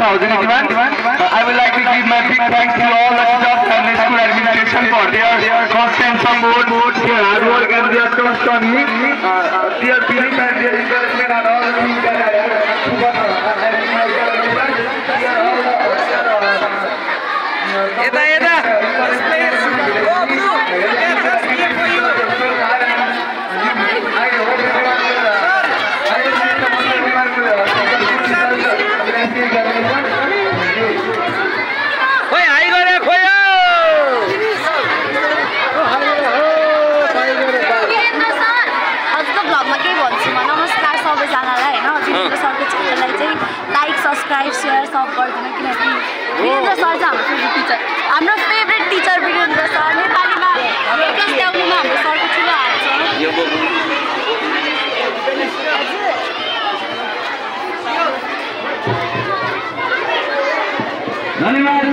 I would like to give my big thanks to all the staff and the school administration for their constant support, their hard work and their trust on me, their belief and their encouragement and all the things that I have. Like subscribe share सब गरिदिनु किनकि Virendra sir चाहिँ हाम्रो favourite teacher हाम्रो favourite teacher Virendra sir नेपालीमा class ल्याउनुमा हाम्रो सरको ठुलो हात छ। धन्यवाद।